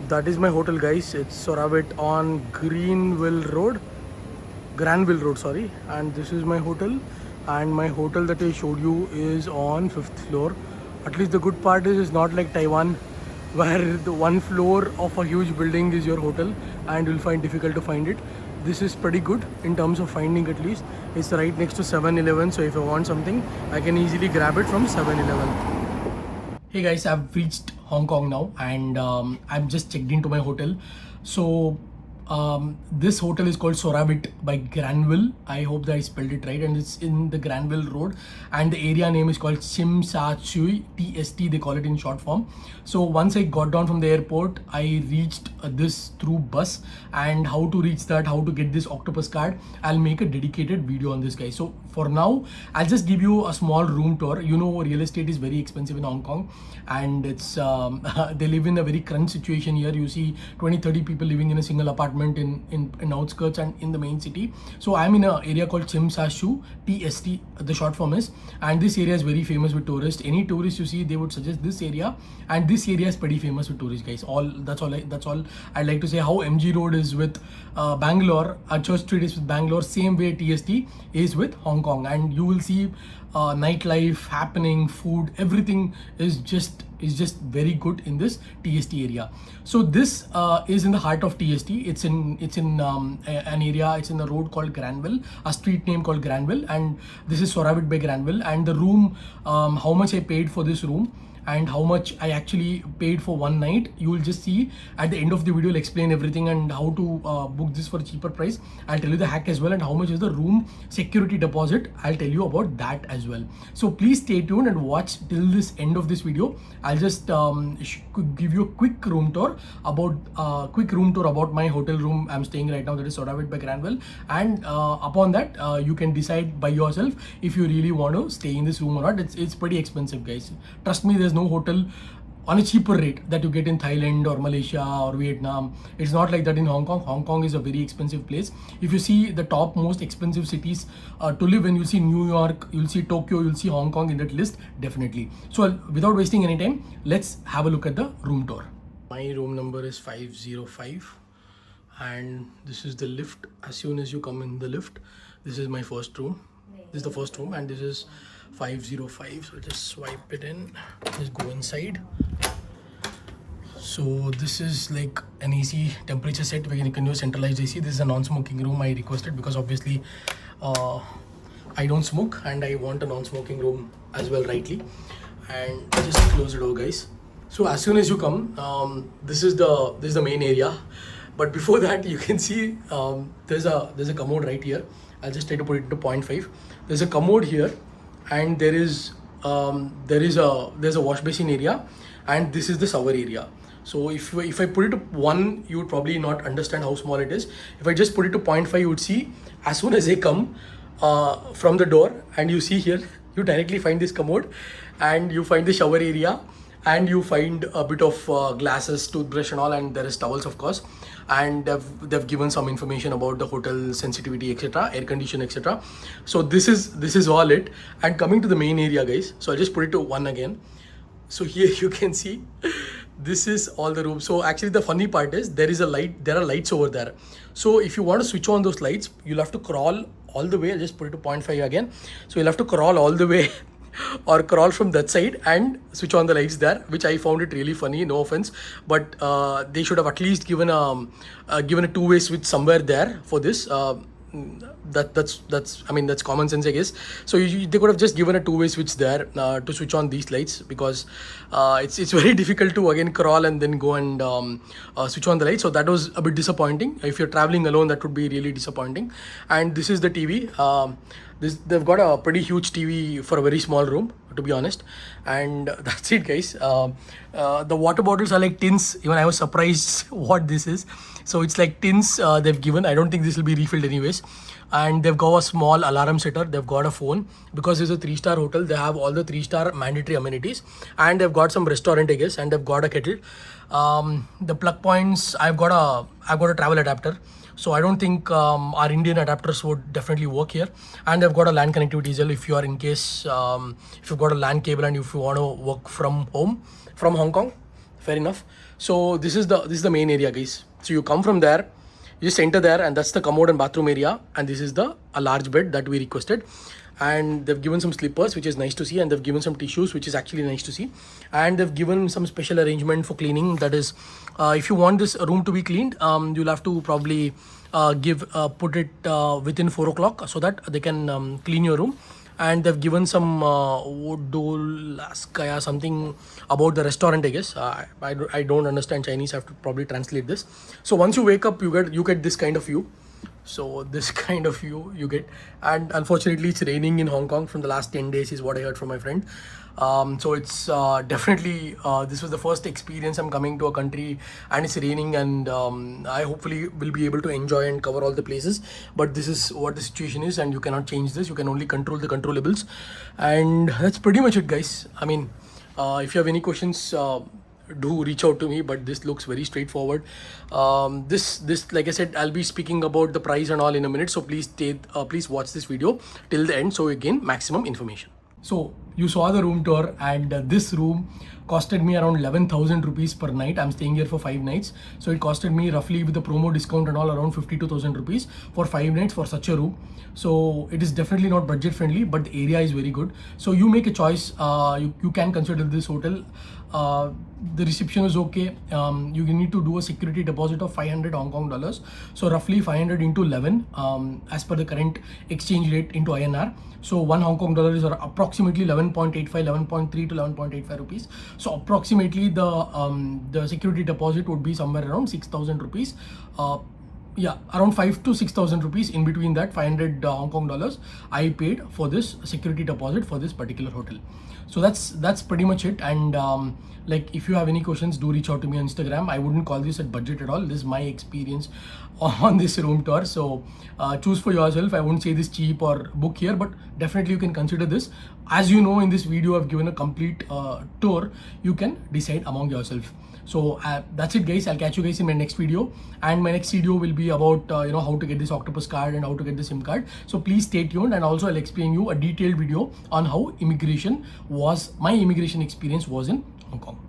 that is my hotel, guys. It's Sukhumvit on Granville Road, sorry. And this is my hotel. And my hotel that I showed you is on 5th floor. At least the good part is it's not like Taiwan, where the one floor of a huge building is your hotel and you'll find difficult to find it. This is pretty good in terms of finding, at least. It's right next to 7-Eleven, so if I want something, I can easily grab it from 7-Eleven. Hey guys, I've reached Hong Kong now, and I'm just checked into my hotel. So this hotel is called Sukhumvit by Granville. I hope that I spelled it right, and it's in the Granville Road, and the area name is called Tsim Sha Tsui, TST they call it in short form. So once I got down from the airport, I reached this through bus, and how to reach that, how to get this octopus card, I'll make a dedicated video on this, guys. So for now, I'll just give you a small room tour. You know, real estate is very expensive in Hong Kong, and it's they live in a very crunch situation here. You see 20-30 people living in a single apartment in outskirts and in the main city. So I'm in an area called Tsim Sha Tsui, TST the short form is, and this area is very famous with tourists. Any tourist you see, they would suggest this area, and this area is pretty famous with tourists, guys. That's all I'd like to say. How MG Road is with Bangalore, Church Street is with Bangalore, same way TST is with Hong Kong. And you will see nightlife happening, food, everything is just very good in this TST area. So this is in the heart of TST. It's in an area, it's in a road called Granville, a street name called Granville, and this is Sukhumvit by Granville. And the room, how much I paid for this room and how much I actually paid for one night, you will just see at the end of the video. I'll explain everything and how to book this for a cheaper price. I'll tell you the hack as well, and how much is the room security deposit, I'll tell you about that as well. So please stay tuned and watch till this end of this video. I'll just give you a quick room tour about my hotel room I'm staying right now, that is Sukhumvit by Granville. And upon that, you can decide by yourself if you really want to stay in this room or not. It's pretty expensive, guys. Trust me, there's no hotel on a cheaper rate that you get in Thailand or Malaysia or Vietnam. It's not like that in Hong Kong. Hong Kong is a very expensive place. If you see the top most expensive cities to live in, you'll see New York, you'll see Tokyo, you'll see Hong Kong in that list, definitely. So without wasting any time, let's have a look at the room tour. My room number is 505, and this is the lift. As soon as you come in the lift, this is my first room. This is the first room, and this is 505. So just swipe it in, just go inside. So this is like an AC temperature set where you can do centralized AC. This is a non-smoking room I requested because obviously I don't smoke and I want a non-smoking room as well, rightly. And just close the door, guys. So as soon as you come, this is the main area. But before that, you can see there's a commode right here. I'll just try to put it to 0.5. There's a commode here, and there's a wash basin area, and this is the shower area. So if I put it to 1, you would probably not understand how small it is. If I just put it to 0.5, you would see as soon as I come from the door, and you see here, you directly find this commode, and you find the shower area, and you find a bit of glasses, toothbrush and all, and there is towels, of course. And they've given some information about the hotel sensitivity, etc., air condition, etc. So this is all it. And coming to the main area, guys, so I'll just put it to 1 again. So here you can see this is all the rooms. So actually the funny part is there are lights over there. So if you want to switch on those lights, you'll have to crawl all the way. I'll just put it to 0.5 again. So you'll have to crawl all the way or crawl from that side and switch on the lights there, which I found it really funny, no offense, but they should have at least given a two-way switch somewhere there for this. That's I mean, that's common sense, I guess. So they could have just given a two-way switch there to switch on these lights, because it's very difficult to again crawl and then go and switch on the lights. So that was a bit disappointing. If you're traveling alone, that would be really disappointing. And this is the TV. They've got a pretty huge TV for a very small room, to be honest. And that's it, guys. The water bottles are like tins. Even I was surprised what this is. So it's like tins they've given. I don't think this will be refilled anyways. And they've got a small alarm setter. They've got a phone, because it's a 3-star hotel. They have all the 3-star mandatory amenities, and they've got some restaurant, I guess, and they've got a kettle. The plug points, I've got a travel adapter. So I don't think our Indian adapters would definitely work here. And they've got a LAN connectivity as well, if you are in case, if you've got a LAN cable and if you want to work from home, from Hong Kong, fair enough. So this is the main area, guys. So you come from there, you just enter there, and that's the commode and bathroom area. And this is a large bed that we requested. And they've given some slippers, which is nice to see, and they've given some tissues, which is actually nice to see. And they've given some special arrangement for cleaning. That is, if you want this room to be cleaned, you'll have to probably put it within 4 o'clock so that they can clean your room. And they've given some Vodolaskaya something about the restaurant, I guess. I don't understand Chinese. I have to probably translate this. So once you wake up, you get this kind of view. So this kind of view you get. And unfortunately, it's raining in Hong Kong from the last 10 days is what I heard from my friend. So it's definitely, this was the first experience I'm coming to a country and it's raining, and I hopefully will be able to enjoy and cover all the places. But this is what the situation is, and you cannot change this. You can only control the controllables. And that's pretty much it, guys. I mean, if you have any questions, do reach out to me, but this looks very straightforward. This like I said, I'll be speaking about the price and all in a minute, so please please watch this video till the end so you gain maximum information. So you saw the room tour, and this room costed me around 11,000 rupees per night. I'm staying here for 5 nights, so it costed me roughly with the promo discount and all around 52,000 rupees for 5 nights for such a room. So it is definitely not budget friendly, but the area is very good. So you make a choice. You can consider this hotel. The reception is okay. You need to do a security deposit of 500 Hong Kong dollars. So roughly 500 into 11 as per the current exchange rate into INR. So 1 Hong Kong dollar is approximately 11.85, 11.3 to 11.85 rupees. So approximately the security deposit would be somewhere around 6,000 rupees. Yeah, around 5 to 6,000 rupees. In between that, 500 Hong Kong dollars I paid for this security deposit for this particular hotel. So that's pretty much it. And like, if you have any questions, do reach out to me on Instagram. I wouldn't call this a budget at all. This is my experience on this room tour. So choose for yourself. I won't say this cheap or book here, but definitely you can consider this. As you know, in this video, I've given a complete tour. You can decide among yourself. So that's it, guys. I'll catch you guys in my next video, and my next video will be about how to get this octopus card and how to get the SIM card. So please stay tuned, and also I'll explain you a detailed video on how my immigration experience was in Hong Kong.